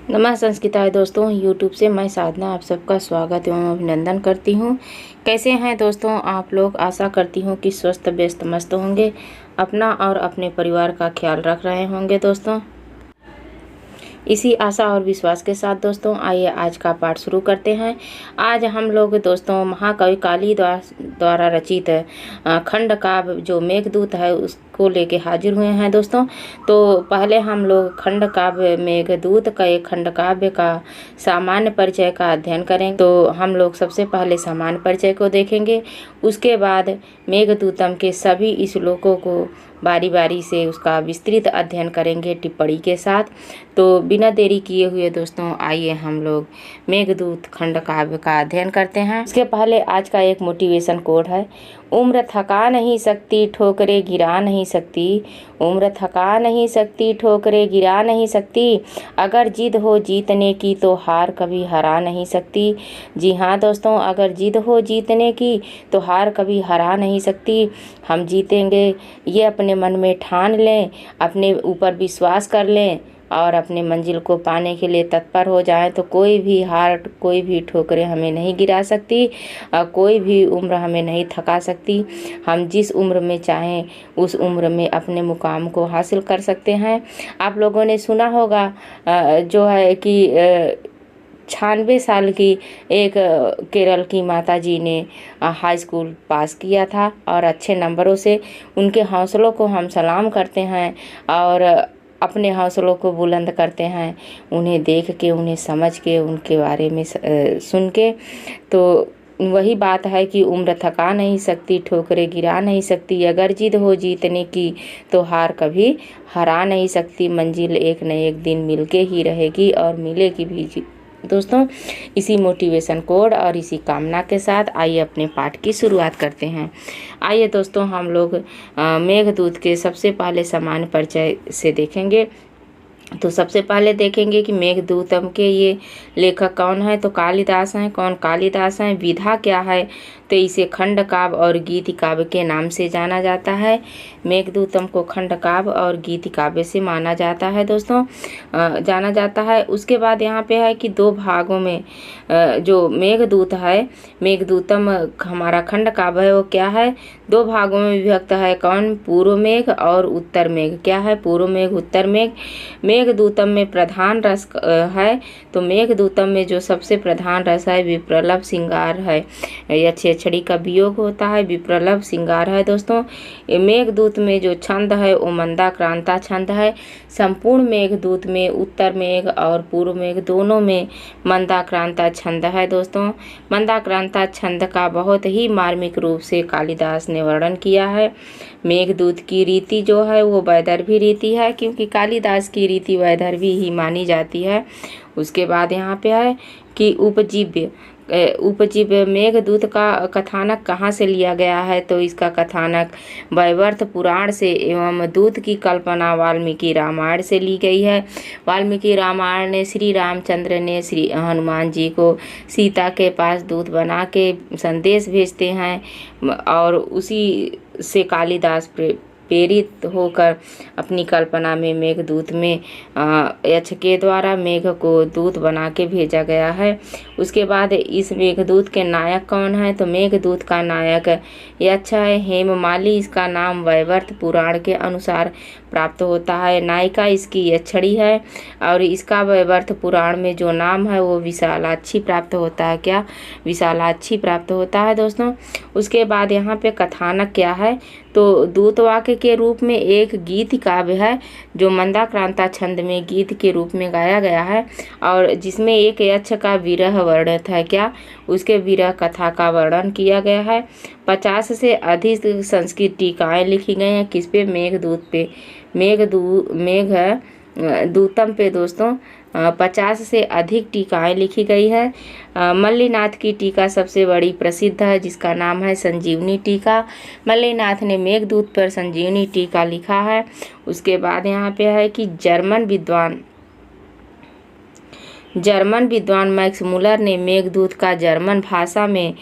नमः संस्कृताय दोस्तों, यूट्यूब से मैं साधना आप सबका स्वागत एवं अभिनंदन करती हूँ। कैसे हैं दोस्तों आप लोग? आशा करती हूँ कि स्वस्थ व्यस्त मस्त होंगे, अपना और अपने परिवार का ख्याल रख रहे होंगे दोस्तों। इसी आशा और विश्वास के साथ दोस्तों आइए आज का पाठ शुरू करते हैं। आज हम लोग दोस्तों महाकवि कालिदास द्वारा रचित खंड काव्य जो मेघदूत है उसको लेके हाजिर हुए हैं दोस्तों। तो पहले हम लोग खंड काव्य मेघदूत का एक खंड काव्य का सामान्य परिचय का अध्ययन करेंगे। तो हम लोग सबसे पहले सामान्य परिचय को देखेंगे, उसके बाद मेघदूतम के सभी श्लोकों को बारी बारी से उसका विस्तृत अध्ययन करेंगे टिप्पणी के साथ। तो बिना देरी किए हुए दोस्तों आइए हम लोग मेघदूत खंड काव्य का अध्ययन करते हैं। इसके पहले आज का एक मोटिवेशन कोड है। उम्र थका नहीं सकती, ठोकरे गिरा नहीं सकती। उम्र थका नहीं सकती, ठोकरे गिरा नहीं सकती। अगर जिद हो जीतने की तो हार कभी हरा नहीं सकती। जी हाँ दोस्तों, अगर जिद हो जीतने की तो हार कभी हरा नहीं सकती। हम जीतेंगे ये अपने मन में ठान लें, अपने ऊपर विश्वास कर लें और अपने मंजिल को पाने के लिए तत्पर हो जाएं तो कोई भी हार, कोई भी ठोकरें हमें नहीं गिरा सकती और कोई भी उम्र हमें नहीं थका सकती। हम जिस उम्र में चाहें उस उम्र में अपने मुकाम को हासिल कर सकते हैं। आप लोगों ने सुना होगा जो है कि 96 साल की एक केरल की माता जी ने हाई स्कूल पास किया था और अच्छे नंबरों से। उनके हौसलों को हम सलाम करते हैं और अपने हौसलों को बुलंद करते हैं, उन्हें देख के, उन्हें समझ के, उनके बारे में सुन के। तो वही बात है कि उम्र थका नहीं सकती, ठोकरें गिरा नहीं सकती। अगर जिद हो जीतने की तो हार कभी हरा नहीं सकती। मंजिल एक न एक दिन मिलके ही रहेगी और मिलेगी भी दोस्तों। इसी मोटिवेशन कोड और इसी कामना के साथ आइए अपने पाठ की शुरुआत करते हैं। आइए दोस्तों हम लोग मेघदूत के सबसे पहले सामान्य परिचय से देखेंगे। तो सबसे पहले देखेंगे कि मेघदूतम के ये लेखक कौन है। तो कालिदास हैं। कौन कालिदास हैं? विधा क्या है? तो इसे खंड काव्य और गीति काव्य के नाम से जाना जाता है। मेघदूतम को खंड काव्य और गीति काव्य से माना जाता है दोस्तों, जाना जाता है। उसके बाद यहाँ पे है कि दो भागों में जो मेघदूत है, मेघदूतम हमारा खंड काव्य है वो क्या है? दो भागों में विभक्त है। कौन? पूर्व मेघ और उत्तर मेघ। क्या है? पूर्व मेघ, उत्तर मेघ। मेघदूतम में प्रधान रस है। तो मेघदूतम में जो सबसे प्रधान रस है विप्रलभ श्रृंगार है। या छेछड़ी का वियोग होता है, विप्रलभ श्रृंगार है दोस्तों। मेघदूत में जो छंद है वो मंदाक्रांता छंद है। संपूर्ण मेघदूत में उत्तर मेघ और पूर्व मेघ दोनों में मंदाक्रांता छंद है दोस्तों। मंदाक्रांता छंद का बहुत ही मार्मिक रूप से कालिदास ने वर्णन किया है। मेघदूत की रीति जो है वो वैदर्भी रीति है, क्योंकि कालिदास की रीति वैदर्भी ही मानी जाती है। उसके बाद यहाँ पे है कि उपजीव्य मेघदूत का कथानक कहाँ से लिया गया है। तो इसका कथानक वैवर्त पुराण से एवं दूत की कल्पना वाल्मीकि रामायण से ली गई है। वाल्मीकि रामायण ने श्री रामचंद्र ने श्री हनुमान जी को सीता के पास दूत बना के संदेश भेजते हैं और उसी से कालिदास प्रेरित होकर अपनी कल्पना में मेघदूत में यक्ष के द्वारा मेघ को दूत बना के भेजा गया है। उसके बाद इस मेघदूत के नायक कौन है? तो मेघदूत का नायक यक्ष है, हेममाली इसका नाम वैवर्त पुराण के अनुसार प्राप्त होता है। नायिका इसकी यक्षड़ी है और इसका वैवर्त पुराण में जो नाम है वो विशालाक्षी प्राप्त होता है। क्या? विशालाक्षी प्राप्त होता है दोस्तों। उसके बाद यहाँ पे कथानक क्या है? तो दूतवाक्य के रूप में एक गीत काव्य है जो मंदाक्रांता छंद में गीत के रूप में गाया गया है और जिसमें एक यक्ष का विरह वर्णित है। क्या? उसके विरह कथा का वर्णन किया गया है। 50 से अधिक संस्कृत टीकाएं लिखी गई हैं। किस पे? मेघदूत पे, मेघदूतम पे दोस्तों 50 से अधिक टीकाएं लिखी गई है। मल्लीनाथ की टीका सबसे बड़ी प्रसिद्ध है जिसका नाम है संजीवनी टीका। मल्लीनाथ ने मेघदूत पर संजीवनी टीका लिखा है। उसके बाद यहाँ पे है कि जर्मन विद्वान मैक्स मुलर ने मेघदूत का जर्मन भाषा में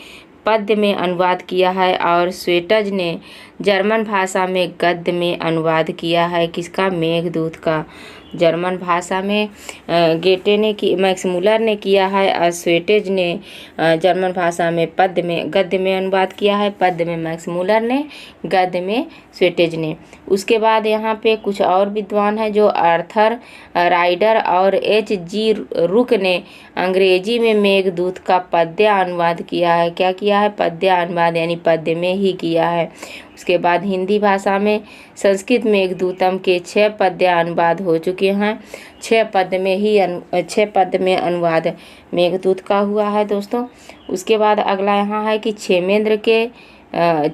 पद्य में अनुवाद किया है और स्वेटज ने जर्मन भाषा में गद्य में अनुवाद किया है। किसका? मेघदूत का। जर्मन भाषा में गेटे ने की मैक्स मुलर ने किया है। स्वेटेज ने जर्मन भाषा में गद्य में अनुवाद किया है। पद्य में मैक्स मुलर ने, गद्य में स्वेटेज ने। उसके बाद यहाँ पे कुछ और विद्वान हैं जो आर्थर राइडर और H.G. रुक ने अंग्रेजी में मेघदूत का पद्य अनुवाद किया है। क्या किया है? पद्य अनुवाद, यानी पद्य में ही किया है। उसके बाद हिंदी भाषा में संस्कृत मेघदूतम के 6 पद्य अनुवाद हो चुके हैं। 6 पद्य में अनुवाद मेघदूत का हुआ है दोस्तों। उसके बाद अगला यहाँ है कि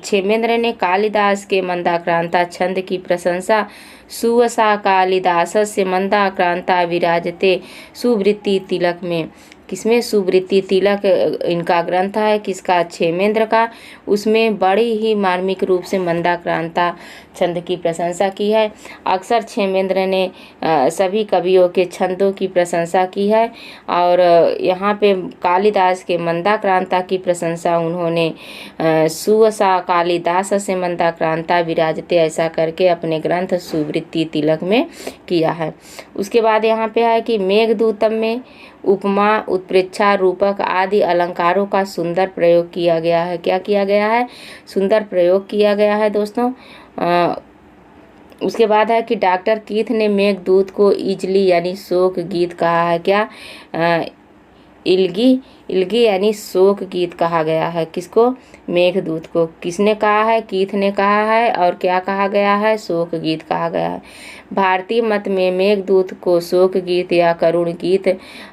क्षेमेंद्र ने कालिदास के मंदाक्रांता छंद की प्रशंसा सुवसा कालिदासस्य मंदाक्रांता विराजते सुवृत्ति तिलक में। किसमें? सुवृत्ति तिलक इनका ग्रंथ है, किसका? क्षेमेंद्र का। उसमें बड़ी ही मार्मिक रूप से मंदाक्रांता छंद की प्रशंसा की है। अक्सर क्षेमेंद्र ने सभी कवियों के छंदों की प्रशंसा की है और यहाँ पे कालिदास के मंदाक्रांता की प्रशंसा उन्होंने सुवसा कालिदास से मंदाक्रांता विराजते ऐसा करके अपने ग्रंथ सुवृत्ति तिलक में किया है। उसके बाद यहाँ पे है कि मेघदूतम में उपमा, उत्प्रेक्षा, रूपक आदि अलंकारों का सुंदर प्रयोग किया गया है। क्या किया गया है? सुंदर प्रयोग किया गया है दोस्तों। उसके बाद है कि डॉक्टर कीथ ने मेघदूत को इजली यानी शोक गीत कहा है। क्या? इलगी यानी शोक गीत कहा गया है। किसको? मेघदूत को। किसने कहा है? कीथ ने कहा है। और क्या कहा गया है? शोक गीत कहा गया है। भारतीय मत में मेघदूत को शोक गीत या करुण गीत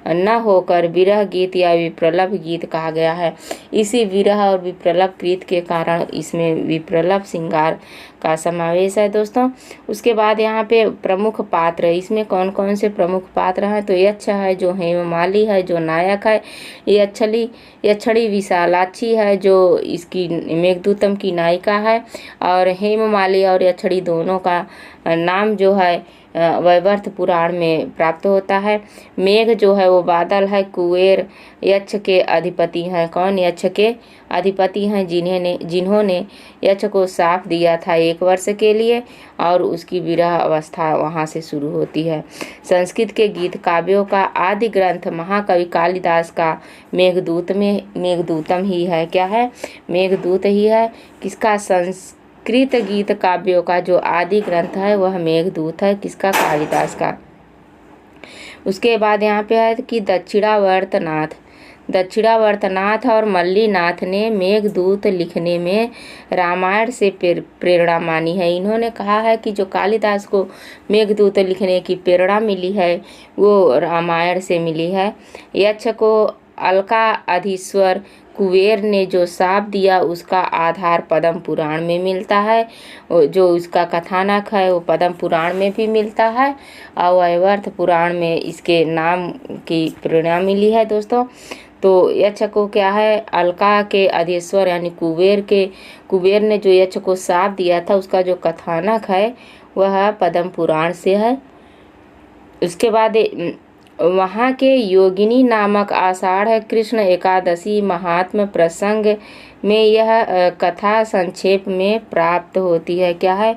न होकर विरह गीत या विप्रलभ गीत कहा गया है। इसी विरह और विप्रलभ गीत के कारण इसमें विप्रलभ श्रृंगार का समावेश है दोस्तों। उसके बाद यहाँ पे प्रमुख पात्र, इसमें कौन कौन से प्रमुख पात्र हैं? तो यक्ष है जो हेममाली है जो नायक है। यक्षणी विशालाक्षी है जो इसकी मेघदूतम की नायिका है। और हेममाली और यक्षणी दोनों का नाम जो है वैवर्त पुराण में प्राप्त होता है। मेघ जो है वो बादल है। कुबेर यक्ष के अधिपति हैं। कौन? यक्ष के अधिपति हैं जिन्होंने यक्ष को शाप दिया था 1 वर्ष के लिए और उसकी विरह अवस्था वहाँ से शुरू होती है। संस्कृत के गीत काव्यों का आदि ग्रंथ महाकवि कालिदास का मेघदूतम ही है। क्या है? मेघदूत ही है। किसका? संस्कृत गीत काव्यों का जो आदि ग्रंथ है वह मेघदूत है। किसका? कालिदास का। उसके बाद यहाँ पे है कि दक्षिणावर्तनाथ और मल्लीनाथ ने मेघदूत लिखने में रामायण से प्रेरणा मानी है। इन्होंने कहा है कि जो कालिदास को मेघदूत लिखने की प्रेरणा मिली है वो रामायण से मिली है। यक्ष को अलका अधीश्वर कुबेर ने जो शाप दिया उसका आधार पद्म पुराण में मिलता है। जो उसका कथानक है वो पद्म पुराण में भी मिलता है और वैवर्त पुराण में इसके नाम की प्रेरणा मिली है दोस्तों। तो यक्ष को क्या है? अलका के अधीश्वर यानी कुबेर ने जो यक्ष को शाप दिया था उसका जो कथानक है वह पद्म पुराण से है। उसके बाद वहाँ के योगिनी नामक आषाढ़ कृष्ण एकादशी महात्म प्रसंग में यह कथा संक्षेप में प्राप्त होती है। क्या है?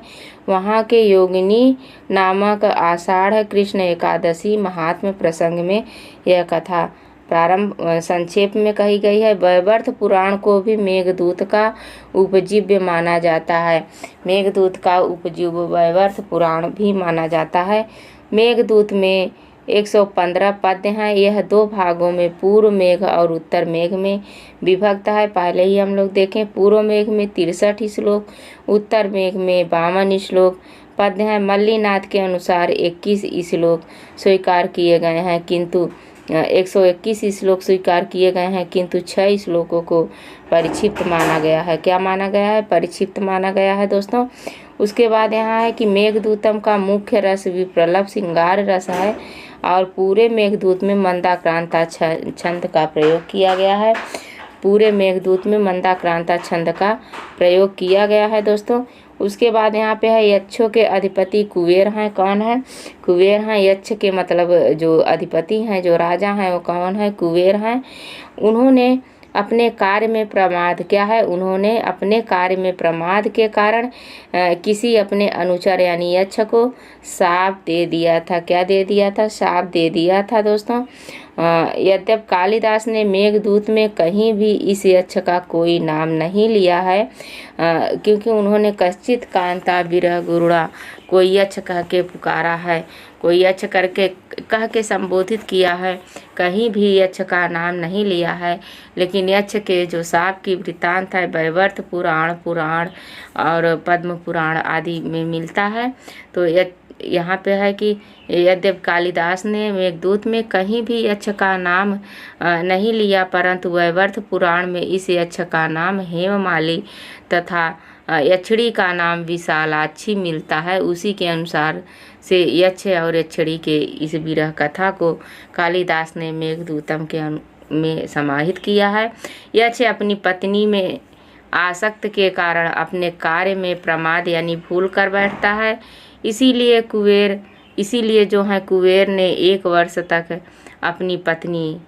वहाँ के योगिनी नामक आषाढ़ कृष्ण एकादशी महात्म प्रसंग में यह कथा प्रारंभ संक्षेप में कही गई है। वैवर्त पुराण को भी मेघदूत का उपजीव्य माना जाता है। मेघदूत का उपजीव्य वैवर्त पुराण भी माना जाता है। मेघदूत में 115 पद्य हैं। यह 2 भागों में पूर्व मेघ और उत्तर मेघ में विभक्त है। पहले ही हम लोग देखें, पूर्व मेघ में 63 श्लोक, उत्तर मेघ में 52 श्लोक पद्य हैं। मल्लीनाथ के अनुसार 21 श्लोक स्वीकार किए गए हैं किंतु 121 श्लोक स्वीकार किए गए हैं किंतु 6 श्लोकों को परिक्षिप्त माना गया है। क्या माना गया है? परिक्षिप्त माना गया है दोस्तों। उसके बाद यहाँ है कि मेघदूतम का मुख्य रस विप्रलभ श्रृंगार रस है और पूरे मेघदूत में मंदाक्रांता छंद का प्रयोग किया गया है। पूरे मेघदूत में मंदाक्रांता छंद का प्रयोग किया गया है दोस्तों। उसके बाद यहाँ पे है यक्षों के अधिपति कुबेर हैं। कौन है? कुबेर हैं। यक्ष के मतलब जो अधिपति हैं, जो राजा हैं वो कौन है? कुबेर हैं। उन्होंने अपने कार्य में प्रमाद, क्या है, उन्होंने अपने कार्य में प्रमाद के कारण किसी अपने अनुचर यानी यक्ष को शाप दे दिया था। क्या दे दिया था? शाप दे दिया था दोस्तों। यद्यप कालिदास ने मेघदूत में कहीं भी इस यक्ष का कोई नाम नहीं लिया है, क्योंकि उन्होंने कश्चित कांता विरह गुरुड़ा, कोई यक्ष कह के पुकारा है, कोई यक्ष करके कह के संबोधित किया है, कहीं भी यक्ष का नाम नहीं लिया है। लेकिन यक्ष के जो शाप की वृत्तांत है वैवर्त पुराण और पद्म पुराण आदि में मिलता है। तो यहाँ पे है कि यद्यप कालिदास ने मेघदूत में कहीं भी यक्ष का नाम नहीं लिया, परंतु वैवर्त पुराण में इस यक्ष का नाम हेममाली तथा यक्षिणी का नाम विशालाक्षी मिलता है। उसी के अनुसार से यक्ष और यक्षिणी के इस विरह कथा को कालिदास ने मेघदूतम में समाहित किया है। यक्ष अपनी पत्नी में आसक्त के कारण अपने कार्य में प्रमाद यानी भूल कर बैठता है। इसीलिए जो है कुबेर ने 1 वर्ष तक अपनी पत्नी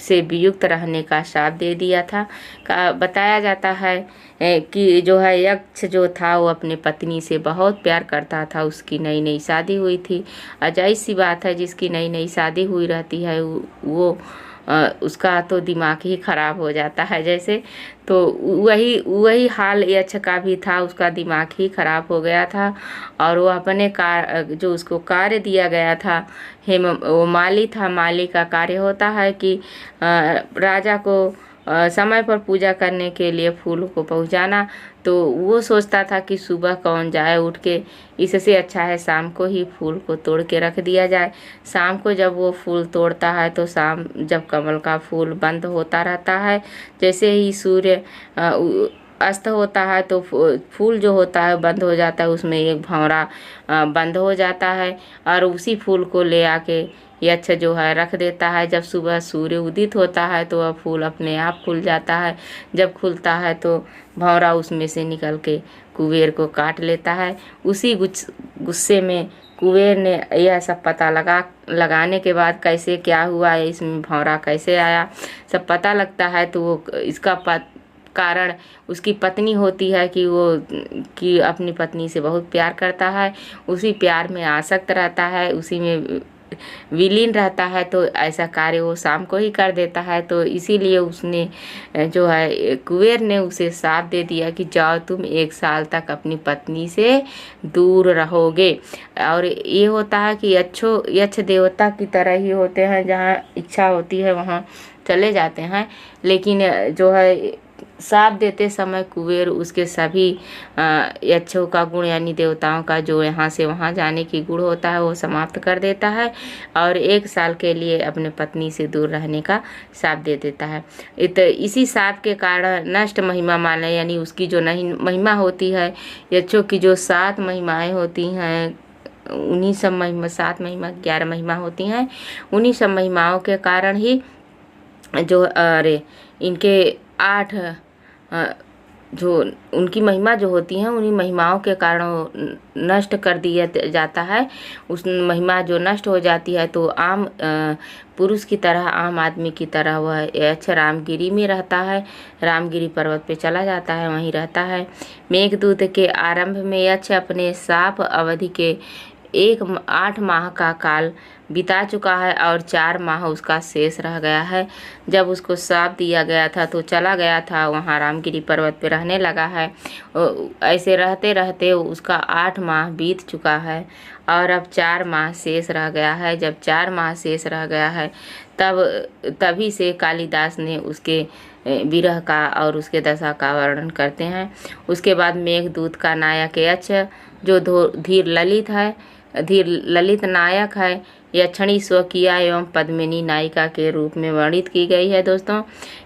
से वियुक्त रहने का शाप दे दिया था। बताया जाता है कि जो है यक्ष जो था वो अपने पत्नी से बहुत प्यार करता था। उसकी नई नई शादी हुई थी। अजाइज सी बात है, जिसकी नई नई शादी हुई रहती है वो उसका तो दिमाग ही खराब हो जाता है। जैसे तो वही हाल यक्ष का भी था, उसका दिमाग ही खराब हो गया था और वो अपने जो उसको कार्य दिया गया था वो माली था। माली का कार्य होता है कि राजा को समय पर पूजा करने के लिए फूल को पहुंचाना। तो वो सोचता था कि सुबह कौन जाए उठ के, इससे अच्छा है शाम को ही फूल को तोड़ के रख दिया जाए। शाम को जब वो फूल तोड़ता है तो शाम जब कमल का फूल बंद होता रहता है, जैसे ही सूर्य अस्त होता है तो फूल जो होता है बंद हो जाता है, उसमें एक भंवरा बंद हो जाता है और उसी फूल को ले आके यक्ष जो है रख देता है। जब सुबह सूर्य उदित होता है तो वह फूल अपने आप खुल जाता है। जब खुलता है तो भंवरा उसमें से निकल के कुबेर को काट लेता है। उसी गुस्से में कुबेर ने यह सब पता लगाने के बाद कैसे क्या हुआ, इसमें भंवरा कैसे आया, सब पता लगता है। तो वो इसका कारण उसकी पत्नी होती है कि अपनी पत्नी से बहुत प्यार करता है, उसी प्यार में आसक्त रहता है, उसी में विलीन रहता है। तो ऐसा कार्य वो शाम को ही कर देता है। तो इसीलिए उसने जो है कुबेर ने उसे शाप दे दिया कि जाओ तुम 1 साल तक अपनी पत्नी से दूर रहोगे। और ये होता है कि यक्ष देवता की तरह ही होते हैं, जहाँ इच्छा होती है वहाँ चले जाते हैं। लेकिन जो है शाप देते समय कुबेर उसके सभी यक्षों का गुण यानी देवताओं का जो यहाँ से वहाँ जाने की गुण होता है वो समाप्त कर देता है और 1 साल के लिए अपने पत्नी से दूर रहने का शाप दे देता है। इसी शाप के कारण नष्ट महिमा माने यानी उसकी जो नहीं महिमा होती है, यक्षों की जो 7 महिमाएँ होती हैं, उन्हीं सब महिमा 7 महिमा 11 महिमा होती हैं। उन्हीं सब महिमाओं के कारण ही जो इनके 8 जो उनकी महिमा जो होती हैं, उन्हीं महिमाओं के कारण नष्ट कर दिया जाता है। उस महिमा जो नष्ट हो जाती है तो आम पुरुष की तरह, आम आदमी की तरह वह यक्ष रामगिरी में रहता है, रामगिरी पर्वत पे चला जाता है, वहीं रहता है। मेघदूत के आरंभ में यक्ष अपने शाप अवधि के 8 माह का काल बिता चुका है और 4 माह उसका शेष रह गया है। जब उसको शाप दिया गया था तो चला गया था, वहाँ रामगिरी पर्वत पे रहने लगा है। ऐसे रहते रहते उसका 8 माह बीत चुका है और अब 4 माह शेष रह गया है। जब 4 माह शेष रह गया है तभी से कालिदास ने उसके विरह का और उसके दशा का वर्णन करते हैं। उसके बाद मेघदूत का नायक यक्ष जो धीर ललित नायक है, यक्षिणी स्वकीया एवं पद्मिनी नायिका के रूप में वर्णित की गई है। दोस्तों,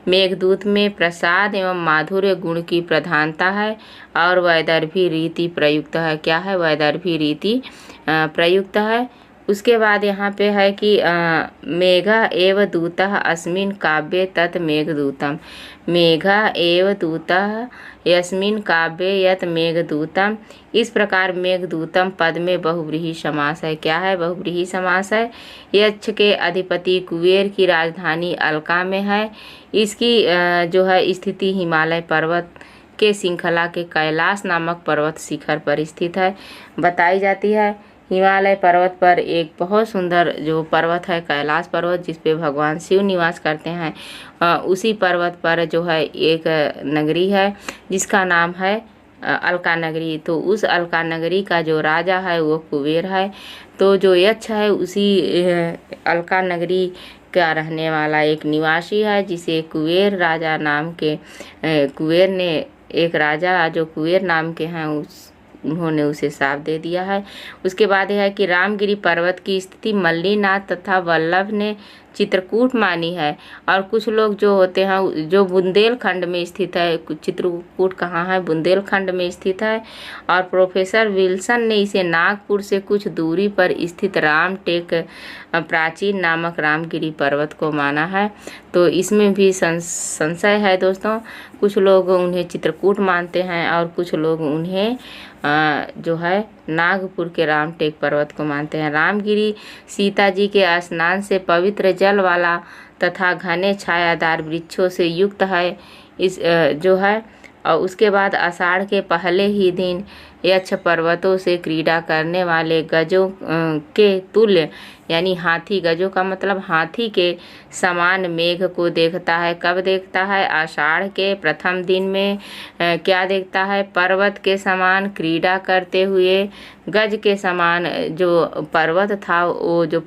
मेघदूत में प्रसाद एवं माधुर्य गुण की प्रधानता है और वैदर्भी रीति प्रयुक्त है। क्या है? वैदर्भी रीति प्रयुक्त है। उसके बाद यहाँ पे है कि मेघा एव दूतः अस्मिन् काव्ये तत् मेघदूतम। मेघा एव दूतः यस्मिन् काव्ये यत् मेघदूतम। इस प्रकार मेघदूतम पद में बहुव्रीहि समास है। क्या है? बहुव्रीहि समास है। यक्ष के अधिपति कुबेर की राजधानी अलका में है। इसकी जो है स्थिति हिमालय पर्वत के श्रृंखला के कैलाश नामक पर्वत शिखर पर स्थित है। बताई जाती है हिमालय पर्वत पर एक बहुत सुंदर जो पर्वत है कैलाश पर्वत, जिस पे भगवान शिव निवास करते हैं, उसी पर्वत पर जो है एक नगरी है जिसका नाम है अलका नगरी। तो उस अलका नगरी का जो राजा है वो कुबेर है। तो जो यक्ष है उसी अलका नगरी का रहने वाला एक निवासी है, जिसे कुबेर राजा नाम के कुबेर ने एक राजा जो कुबेर नाम के हैं उन्होंने उसे शाप दे दिया है। उसके बाद यह है कि रामगिरी पर्वत की स्थिति मल्लीनाथ तथा वल्लभ ने चित्रकूट मानी है। और कुछ लोग जो होते हैं जो बुंदेलखंड में स्थित है, चित्रकूट कहाँ है? बुंदेलखंड में स्थित है। और प्रोफेसर विल्सन ने इसे नागपुर से कुछ दूरी पर स्थित रामटेक प्राचीन नामक रामगिरी पर्वत को माना है। तो इसमें भी संशय है दोस्तों। कुछ लोग उन्हें चित्रकूट मानते हैं और कुछ लोग उन्हें जो है नागपुर के रामटेक पर्वत को मानते हैं। रामगिरी सीता जी के स्नान से पवित्र जल वाला तथा घने छायादार वृक्षों से युक्त है। इस जो है और उसके बाद आषाढ़ के पहले ही दिन यक्ष पर्वतों से क्रीड़ा करने वाले गजों के तुल्य, यानी हाथी, गजों का मतलब हाथी के समान मेघ को देखता है। कब देखता है? आषाढ़ के प्रथम दिन में क्या देखता है? पर्वत के समान क्रीड़ा करते हुए गज के समान जो पर्वत था, वो जो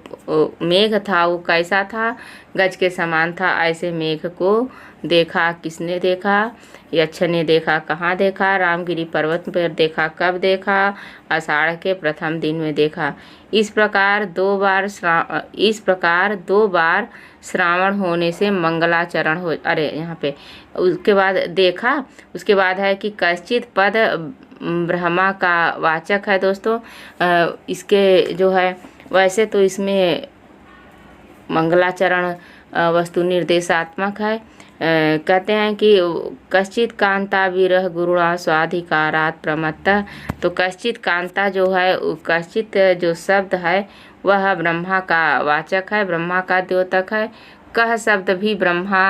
मेघ था वो कैसा था? गज के समान था। ऐसे मेघ को देखा। किसने देखा? यक्ष ने देखा। कहाँ देखा? रामगिरी पर्वत पर देखा। कब देखा? आषाढ़ के प्रथम दिन में देखा। इस प्रकार दो बार श्रावण होने से मंगलाचरण हो। अरे यहाँ पे उसके बाद देखा। उसके बाद है कि कश्चित पद ब्रह्मा का वाचक है दोस्तों। इसके जो है वैसे तो इसमें मंगलाचरण वस्तु निर्देशात्मक है। कहते हैं कि कश्चित कांता विरह गुरुणा स्वाधिकारात प्रमत्तः। तो कश्चित कांता जो है, कश्चित जो शब्द है वह ब्रह्मा का वाचक है, ब्रह्मा का द्योतक है। कह शब्द भी ब्रह्मा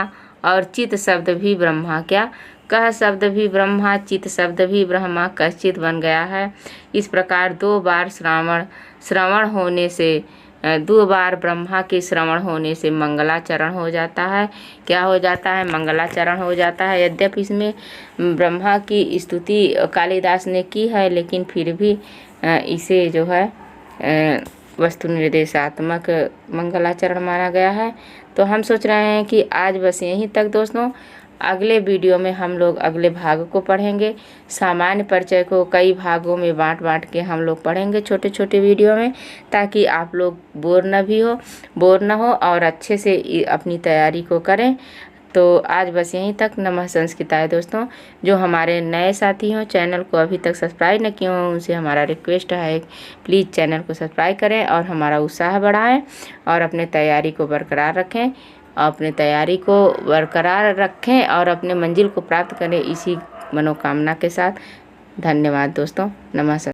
और चित शब्द भी ब्रह्मा। क्या? कह शब्द भी ब्रह्मा, चित शब्द भी ब्रह्मा, कश्चित बन गया है। इस प्रकार दो बार श्रवण होने से, दो बार ब्रह्मा के श्रवण होने से मंगलाचरण हो जाता है। क्या हो जाता है? मंगलाचरण हो जाता है। यद्यपि इसमें ब्रह्मा की स्तुति कालिदास ने की है, लेकिन फिर भी इसे जो है वस्तु निर्देशात्मक मंगलाचरण माना गया है। तो हम सोच रहे हैं कि आज बस यहीं तक दोस्तों। अगले वीडियो में हम लोग अगले भाग को पढ़ेंगे। सामान्य परिचय को कई भागों में बांट के हम लोग पढ़ेंगे छोटे छोटे वीडियो में, ताकि आप लोग बोर न हो और अच्छे से अपनी तैयारी को करें। तो आज बस यहीं तक। नमः संस्कृताय दोस्तों। जो हमारे नए साथी हों, चैनल को अभी तक सब्सक्राइब न किए हों, उनसे हमारा रिक्वेस्ट है प्लीज़ चैनल को सब्सक्राइब करें और हमारा उत्साह बढ़ाएं और अपने तैयारी को बरकरार रखें। और अपने मंजिल को प्राप्त करें, इसी मनोकामना के साथ। धन्यवाद दोस्तों। नमस्कार।